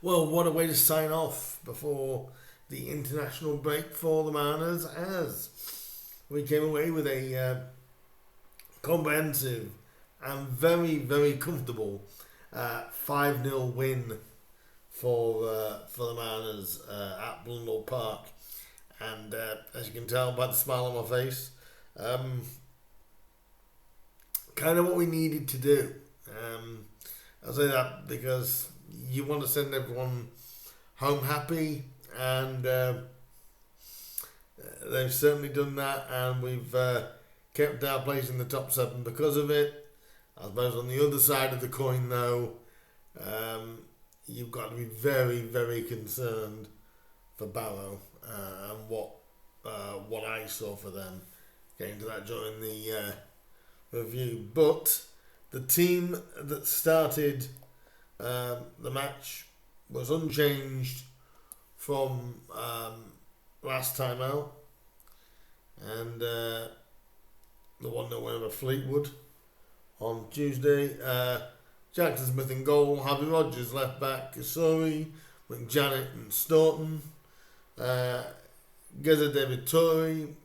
Well, what a way to sign off before the international break for the Mariners, as we came away with a comprehensive and very, very comfortable 5-0 win for the Mariners at Blundell Park. And as you can tell by the smile on my face, kind of what we needed to do. I'll say that because you want to send everyone home happy, and they've certainly done that, and we've kept our place in the top 7 because of it. I suppose on the other side of the coin, though, you've got to be very, very concerned for Barrow and what I saw for them. Getting to that during the review, but the team that started the match was unchanged from last time out, and the 1-0 win over Fleetwood on Tuesday. Jackson Smith in goal, Harvey Rogers left back, Kasuri, McJanet and Staunton, Geza David Torrey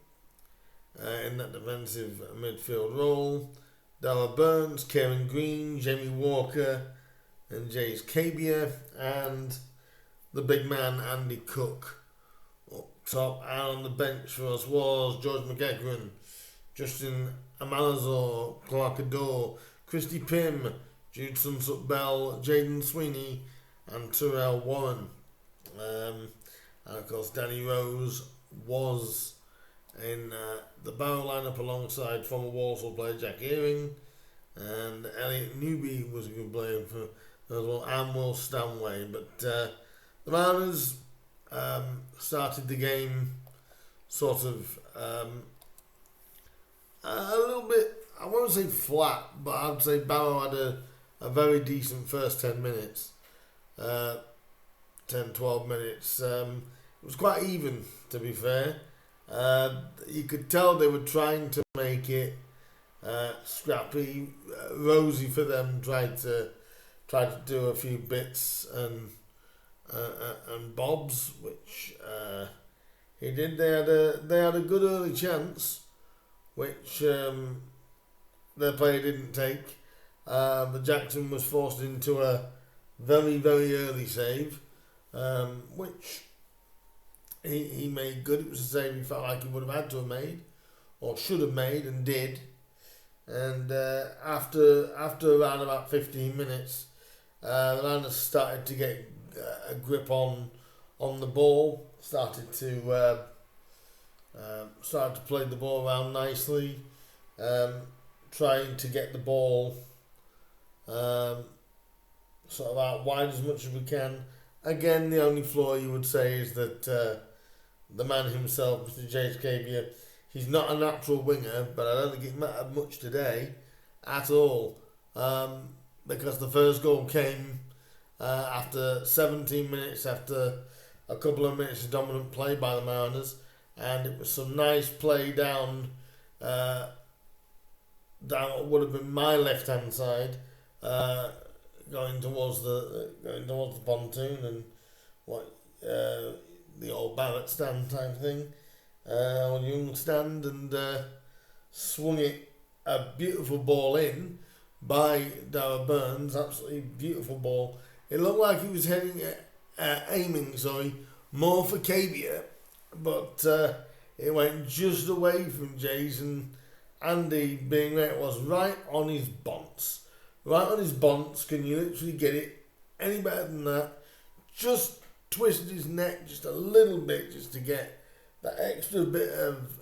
in that defensive midfield role, Dara Burns, Kieran Green, Jamie Walker and Jace Cabia, and the big man Andy Cook up top. And on the bench for us was George McEachran, Justin Amalazor, Clark Adore, Christy Pym, Jude Sunsup Bell, Jaden Sweeney and Terrell Warren. And of course Danny Rose was in the Barrow lineup alongside former Walsall player Jack Earing, and Elliot Newby was a good player for as well, and Will Stanway. But the Mariners started the game sort of a little bit, I won't say flat, but I'd say Barrow had a very decent first 10 minutes, 10-12 minutes. It was quite even, to be fair. You could tell they were trying to make it scrappy. Rosie for them tried to do a few bits and bobs, which he did. They had a good early chance, which their player didn't take. But Jackson was forced into a very, very early save, which he made good. It was a save he felt like he would have had to have made, or should have made, and did. And after around about 15 minutes, the Mariners started to get a grip on the ball, started to play the ball around nicely, trying to get the ball sort of out wide as much as we can. Again, the only flaw you would say is that the man himself, Mr. James Cabia, he's not a natural winger, but I don't think it mattered much today at all, because the first goal came after 17 minutes, after a couple of minutes of dominant play by the Mariners, and it was some nice play down what would have been my left hand side, going towards the pontoon and the old Barrett stand type thing, or Young stand, and swung it a beautiful ball in by Dara Burns. Absolutely beautiful ball. It looked like he was aiming more for Cabia, but it went just away from Jason. Andy, being where it was, right on his bonce. Right on his bonce. Can you literally get it any better than that? Just twisted his neck just a little bit just to get that extra bit of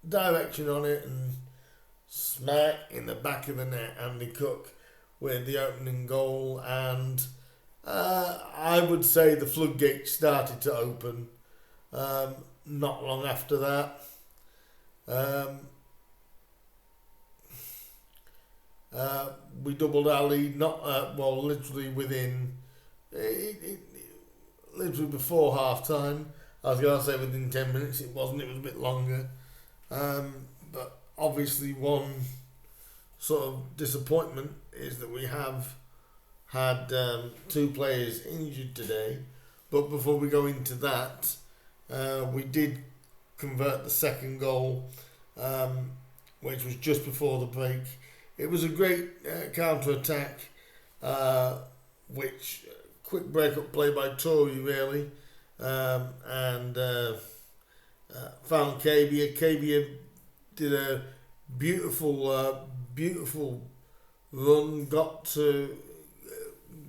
direction on it, and smack in the back of the net. Andy Cook with the opening goal, and I would say the floodgates started to open not long after that. We doubled our lead, literally within, literally before half time. I was going to say within 10 minutes, it wasn't, it was a bit longer. But obviously one sort of disappointment is that we have had two players injured today. But before we go into that, we did convert the second goal, which was just before the break. It was a great counter-attack, which quick break-up play by Tory, really, and found Kabia. Kabia did a beautiful run, got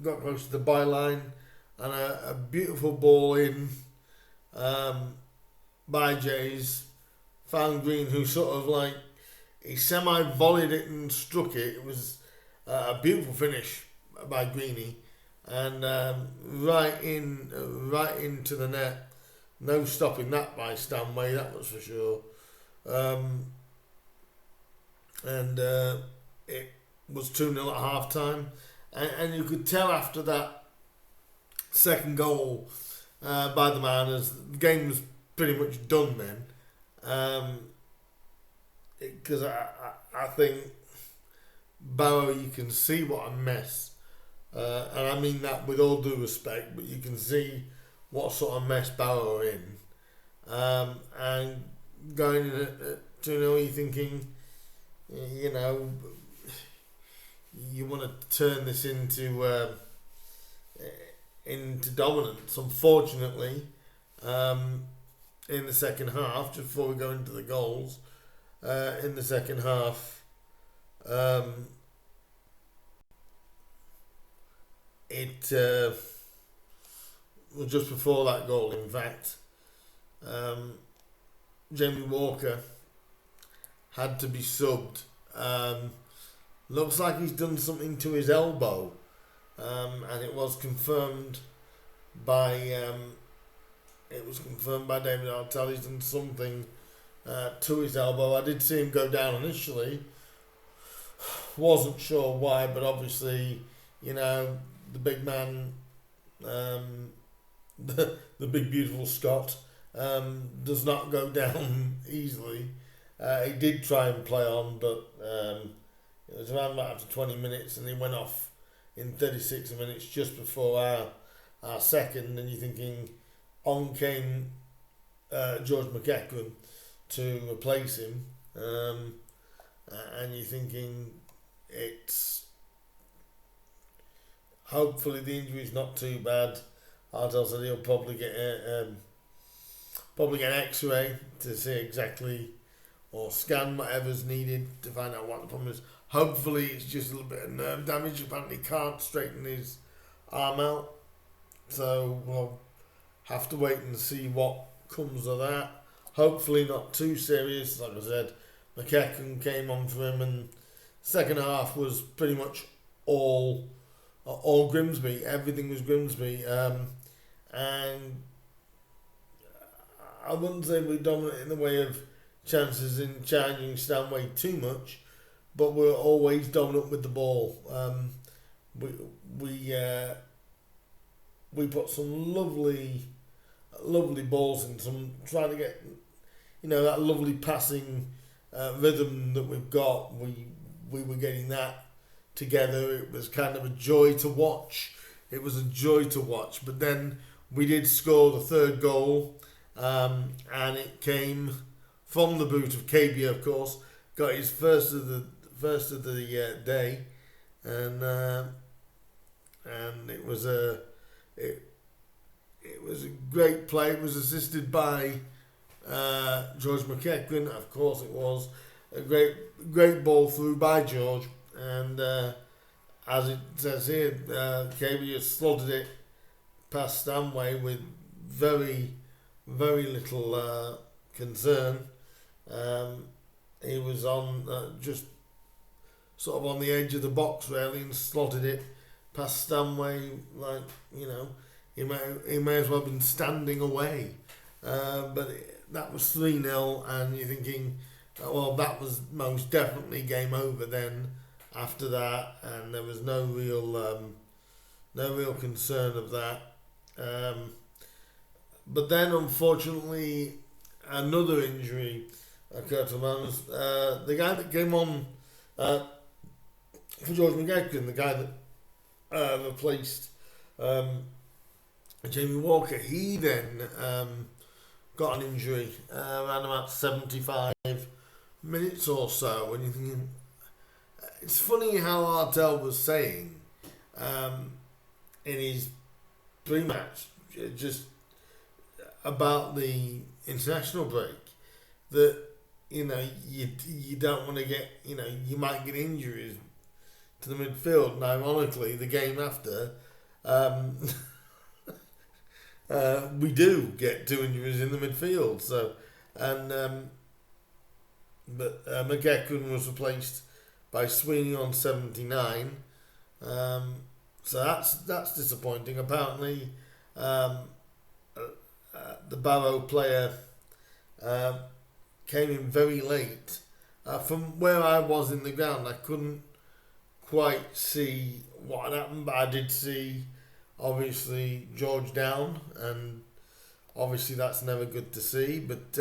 close to the byline, and a beautiful ball in by Jays. Found Green, who sort of like he semi-volleyed it and struck it. It was a beautiful finish by Greeny, and right into the net. No stopping that by Stanway, that was for sure. And it was 2-0 at half time, and you could tell after that second goal by the Mariners, the game was pretty much done then. Because I think Barrow, you can see what a mess, and I mean that with all due respect, but you can see what sort of mess Barrow are in. And going in at 2-0, you're thinking, you know, you want to turn this into dominance. Unfortunately, in the second half, just before we go into the goals, in the second half, it well, just before that goal, in fact, Jamie Walker had to be subbed. Looks like he's done something to his elbow, and it was confirmed by David Artell. He's done something to his elbow. I did see him go down initially. Wasn't sure why, but obviously, you know, the big man, the big beautiful Scot, does not go down easily. He did try and play on, but it was around about after 20 minutes, and he went off in 36 minutes just before our second, and you're thinking on came George McEachran to replace him, and you're thinking it's hopefully the injury's not too bad. Artell said he'll probably get an X-ray to see exactly, or scan whatever's needed to find out what the problem is. Hopefully it's just a little bit of nerve damage. Apparently can't straighten his arm out, so we'll have to wait and see what comes of that. Hopefully not too serious. Like I said, McEachran came on for him, and second half was pretty much all Grimsby. Everything was Grimsby, and I wouldn't say we're dominant in the way of chances in challenging Stanway too much, but we're always dominant with the ball. We put some lovely balls in, some trying to get, you know, that lovely passing rhythm that we've got. We were getting that together. It was kind of a joy to watch. But then we did score the third goal, and it came from the boot of Kabia, of course. Got his first of the day, and it was a great play. It was assisted by George McEachran. Of course, it was a great ball through by George, and as it says here, Kabia slotted it past Stanway with very little concern. He was on just sort of on the edge of the box really, and slotted it past Stanway, like, you know, he may as well have been standing away. But that was 3-0, and you're thinking, well, that was most definitely game over then after that, and there was no real concern of that. But then, unfortunately, another injury occurred to Mariners. The guy that came on for George McEachran, the guy that replaced Jamie Walker. He then got an injury around about 75 minutes or so. And you're thinking, it's funny how Artell was saying in his pre-match just about the international break that you don't want to get, you might get injuries to the midfield. And ironically, the game after, we do get 2 injuries in the midfield. So, but McEachran was replaced by Sweeney on 79. So that's disappointing. Apparently, the Barrow player came in very late. From where I was in the ground, I couldn't quite see what had happened, but I did see, obviously, George down, and obviously that's never good to see. But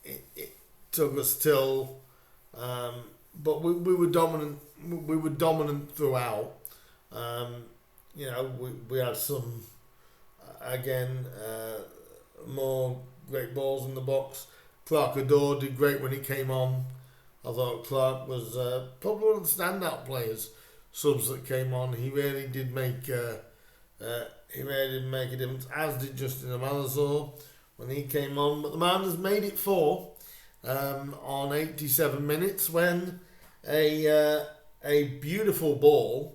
it took us till, but we were dominant. We were dominant throughout. We had some more great balls in the box. Clark Adore did great when he came on. I thought Clark was probably one of the standout players, subs that came on. He really did make a difference, as did Justin Amalazor when he came on. But the man has made it 4 on 87 minutes when a beautiful ball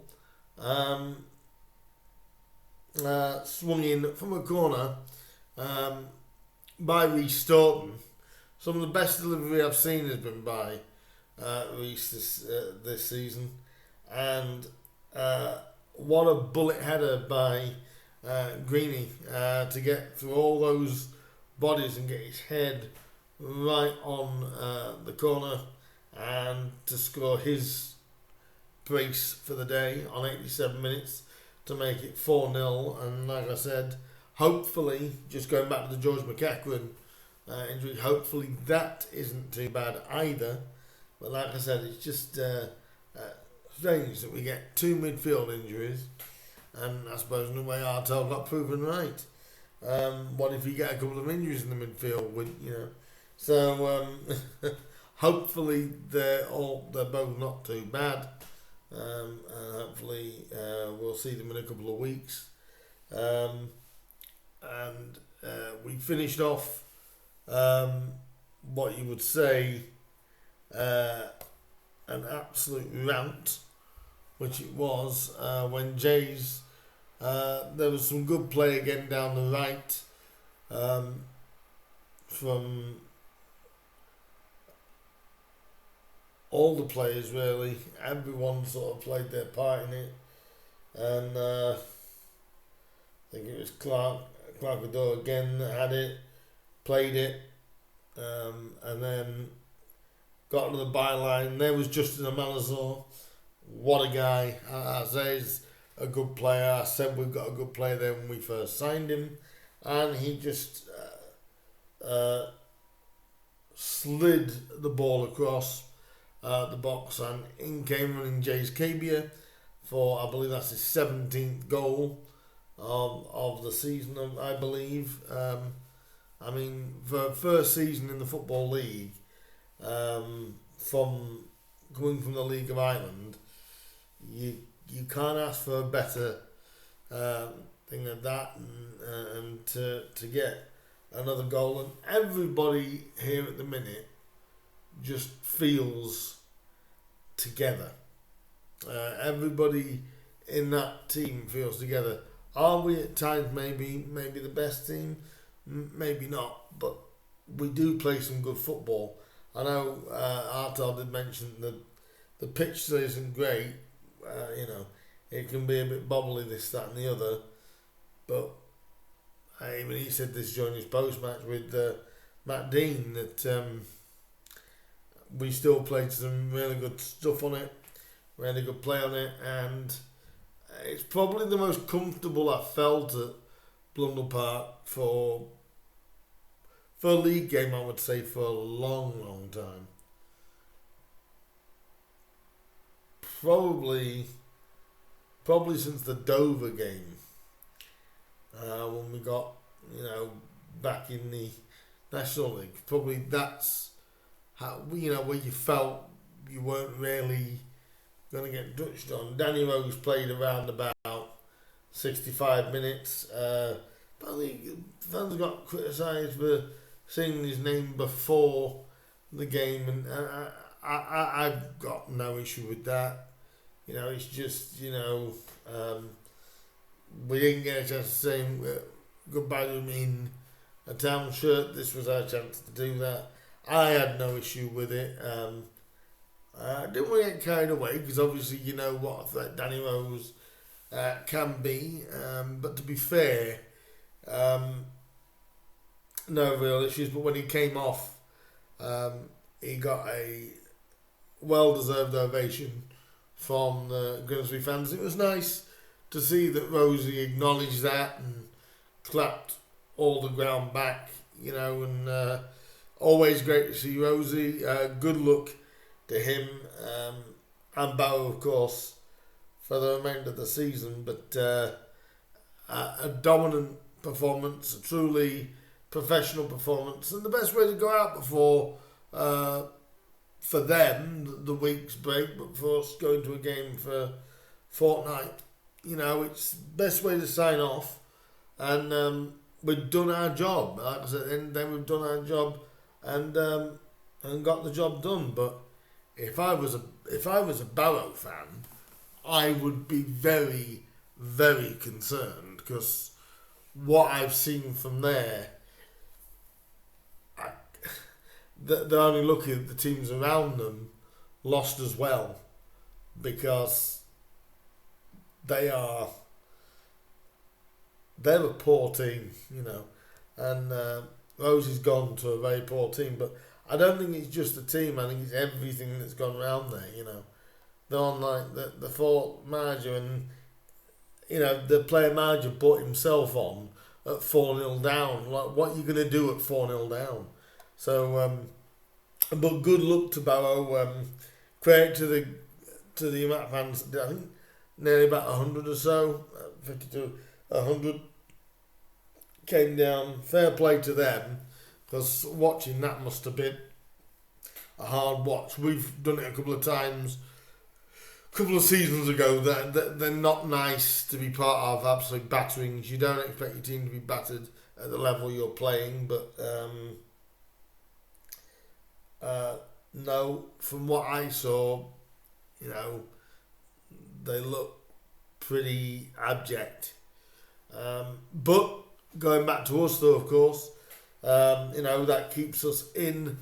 swung in from a corner by Reece Stoughton. Some of the best delivery I've seen has been by Reece this season, and what a bullet header by Greeny to get through all those bodies and get his head right on the corner and to score his brace for the day on 87 minutes to make it 4-0. And like I said, hopefully, just going back to the George McEachran injury, hopefully that isn't too bad either. But like I said, it's just strange that we get 2 midfield injuries, and I suppose in a way Artell got proven right. What if you get a couple of injuries in the midfield? So hopefully they're both not too bad. And hopefully we'll see them in a couple of weeks. And we finished off what you would say an absolute rant, which it was when Jays, there was some good play again down the right from all the players really. Everyone sort of played their part in it, and I think it was Clark Adore again that had it, played it, and then got to the byline. There was Justin Amalazor. What a guy. I say he's a good player. I said we've got a good player there when we first signed him, and he just slid the ball across the box, and in came running Jays Cabia for, I believe that's his 17th goal of the season, I believe. I mean, for first season in the Football League, from coming from the League of Ireland, you can't ask for a better thing than that, and to get another goal. And everybody here at the minute just feels together. Everybody in that team feels together. Are we at times maybe the best team? Maybe not, but we do play some good football. I know Artell did mention that the pitch still isn't great. It can be a bit bobbly, this, that and the other. But even he said this during his post-match with Matt Dean, that we still played some really good stuff on it, really good play on it, and it's probably the most comfortable I've felt at Blundell Park for a league game, I would say, for a long, long time. probably since the Dover game, when we got, back in the National League. Probably that's how, where you felt you weren't really going to get touched on. Danny Rose played around about 65 minutes. But I think fans got criticised for saying his name before the game, and I've got no issue with that. It's just, we didn't get a chance to say goodbye to him in a town shirt. This was our chance to do that. I had no issue with it. I didn't want to get carried away because obviously you know what Danny Rose can be. But to be fair, no real issues. But when he came off, he got a well-deserved ovation from the Grimsby fans. It was nice to see that Rosie acknowledged that and clapped all the ground back, and always great to see Rosie. Good luck to him and Barrow, of course, for the remainder of the season. But a dominant performance, a truly professional performance, and the best way to go out before, for them, the week's break, but for us going to a game for fortnight, it's the best way to sign off, and we've done our job. Like I said, and then we've done our job and got the job done. But if I was a Barrow fan, I would be very, very concerned because what I've seen from there, they're only lucky that the teams around them lost as well, because they're a poor team, and Rosie's gone to a very poor team. But I don't think it's just the team. I think it's everything that's gone around there. They're on like the fourth manager, and the player manager put himself on at 4-0 down. Like, what are you going to do at 4-0 down? So, but good luck to Barrow. Credit to the amount of fans. I think nearly about 100 or so, 50 to 100 came down. Fair play to them, because watching that must have been a hard watch. We've done it a couple of times, a couple of seasons ago. That they're not nice to be part of. Absolute batterings. You don't expect your team to be battered at the level you're playing, but no, from what I saw, they look pretty abject. But going back to us, though, of course, that keeps us in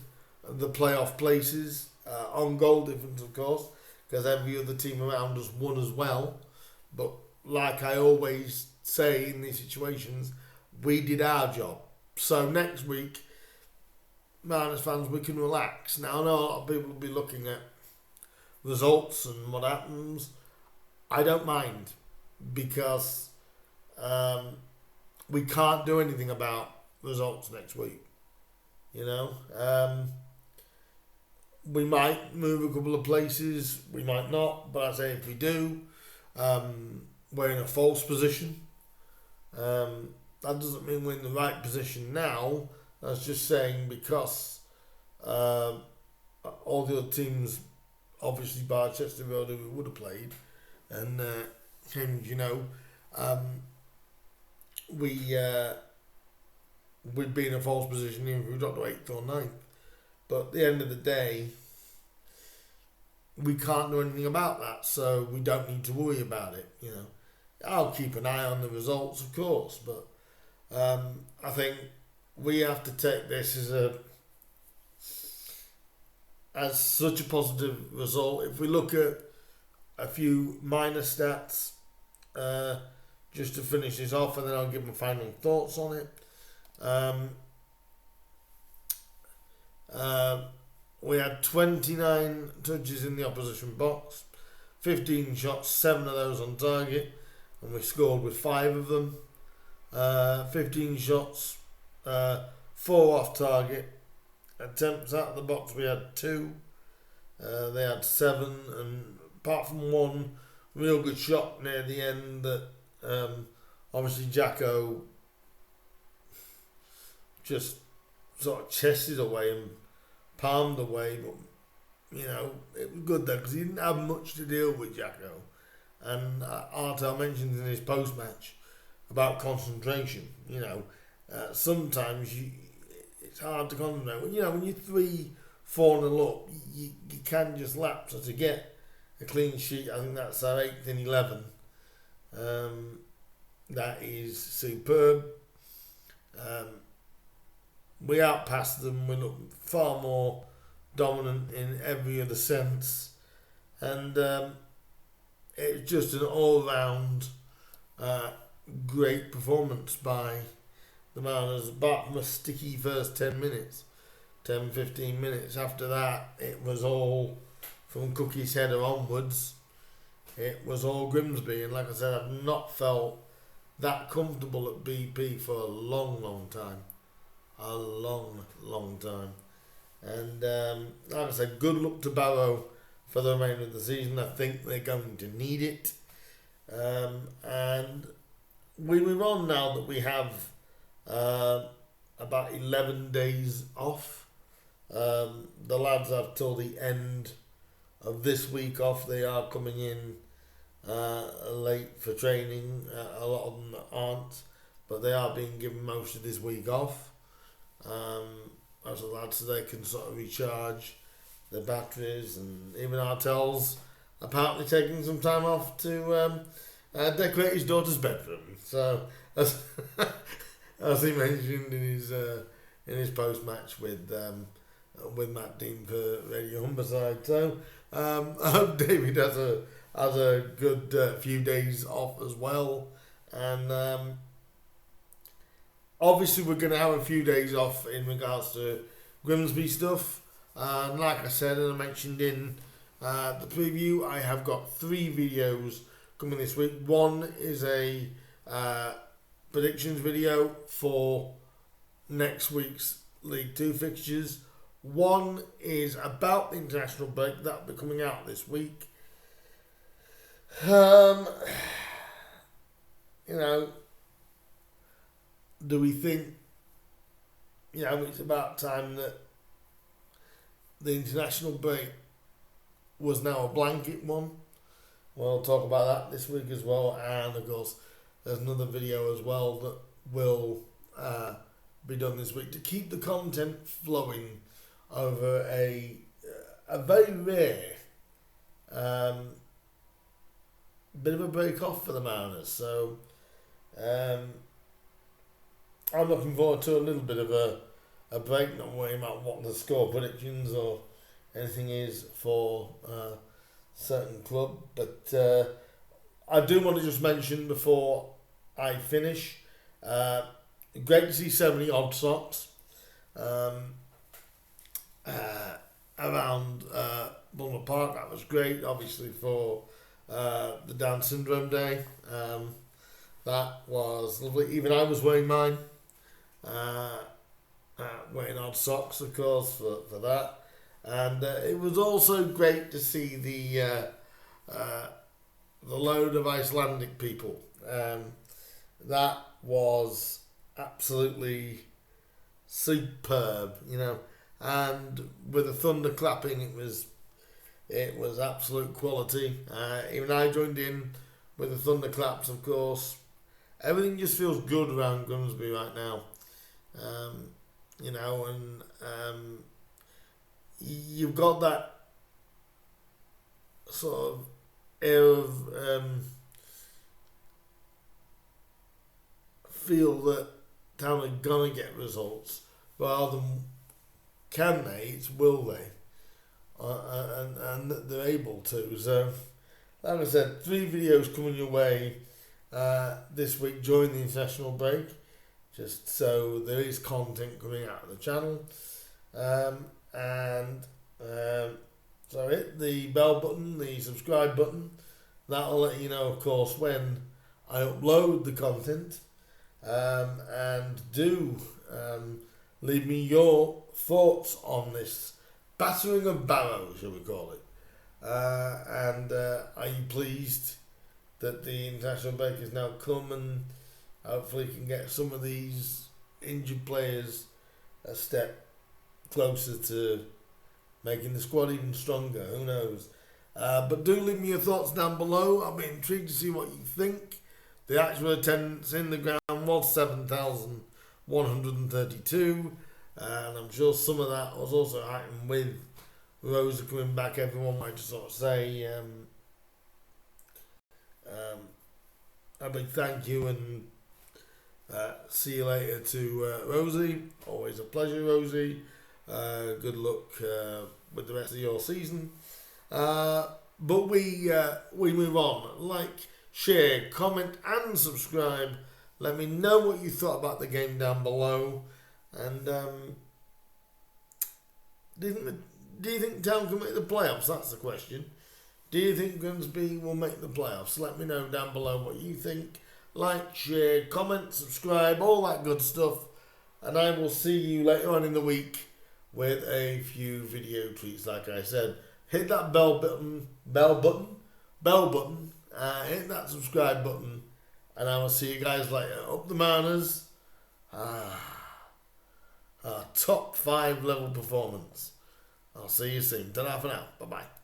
the playoff places, on goal difference, of course, because every other team around us won as well. But like I always say in these situations, we did our job. So next week, Mariners fans, we can relax. Now, I know a lot of people will be looking at results and what happens. I don't mind, because we can't do anything about results next week. We might move a couple of places, we might not, but I say if we do, we're in a false position. That doesn't mean we're in the right position now. That's just saying because all the other teams, obviously Barchester Road, who we would have played, and we'd be in a false position even if we dropped to 8th or 9th. But at the end of the day, we can't do anything about that, so we don't need to worry about it. I'll keep an eye on the results, of course, but I think we have to take this as such a positive result. If we look at a few minor stats, just to finish this off, and then I'll give my final thoughts on it. We had 29 touches in the opposition box, 15 shots, 7 of those on target, and we scored with 5 of them. 15 shots, 4 off target. Attempts out of the box, we had 2. They had 7, and apart from one real good shot near the end that obviously Jacko just sort of chested away and palmed away, but you know, it was good there because he didn't have much to deal with, Jacko. And Artel mentioned in his post-match about concentration. You know, sometimes it's hard to concentrate. You know, when you're 3-4-0 up, you can just lapse. So to get a clean sheet, I think that's our 8th in 11. That is superb. We outpassed them. We look far more dominant in every other sense. And it's just an all-round great performance by the Mariners, apart from a sticky first 10 minutes, 10-15 minutes. After that, it was all from Cookie's header onwards. It was all Grimsby, and like I said, I've not felt that comfortable at BP for a long time. A long time. And like I said, good luck to Barrow for the remainder of the season. I think they're going to need it. And we move on now that we have about 11 days off. The lads have till the end of this week off. They are coming in late for training. A lot of them aren't, but they are being given most of this week off. As the lads, so they can sort of recharge their batteries, and even Artel's apparently taking some time off to decorate his daughter's bedroom. So as he mentioned in his post match with Matt Dean for Radio Humberside. So I hope David has a good few days off as well, and obviously we're going to have a few days off in regards to Grimsby stuff. And like I said, and I mentioned in the preview, I have got 3 videos coming this week. One is a predictions video for next week's League 2 fixtures. One is about the international break. That will be coming out this week. You know, do we think, you know, it's about time that the international break was now a blanket one? We'll talk about that this week as well. And of course, there's another video as well that will be done this week to keep the content flowing over a very rare bit of a break off for the Mariners. So I'm looking forward to a little bit of a break, not worrying about what the score predictions or anything is for a certain club. But I do want to just mention before I finish, great to see so many odd socks around Bulmer Park. That was great, obviously, for the Down Syndrome Day. That was lovely. Even I was wearing mine. Wearing odd socks, of course, for that. And it was also great to see the load of Icelandic people. That was absolutely superb, you know. And with the thunder clapping, it was absolute quality. Even I joined in with the thunder claps, of course. Everything just feels good around Grimsby right now. You know, and you've got that sort of air of feel that town are gonna get results rather than can they, it's will they, and that they're able to. So, like I said, 3 videos coming your way this week during the international break, just so there is content coming out of the channel. So hit the bell button, the subscribe button. That'll let you know, of course, when I upload the content. And do leave me your thoughts on this battering of Barrow, shall we call it. And are you pleased that the international break has now come and hopefully can get some of these injured players a step closer to making the squad even stronger? Who knows? But do leave me your thoughts down below. I'll be intrigued to see what you think. The actual attendance in the ground was 7,132, and I'm sure some of that was also heightened with Rosa coming back. Everyone might just sort of say a big thank you and see you later to Rosie. Always a pleasure, Rosie. Good luck with the rest of your season. But we move on. Like, share, comment, and subscribe. Let me know what you thought about the game down below. And do you think Town can make the playoffs? That's the question. Do you think Grimsby will make the playoffs? Let me know down below what you think. Like, share, comment, subscribe, all that good stuff. And I will see you later on in the week with a few video treats. Like I said, hit that bell button, hit that subscribe button, and I will see you guys later. Up the Mariners. Top 5 level performance. I'll see you soon. Ta-ra for now. Bye-bye.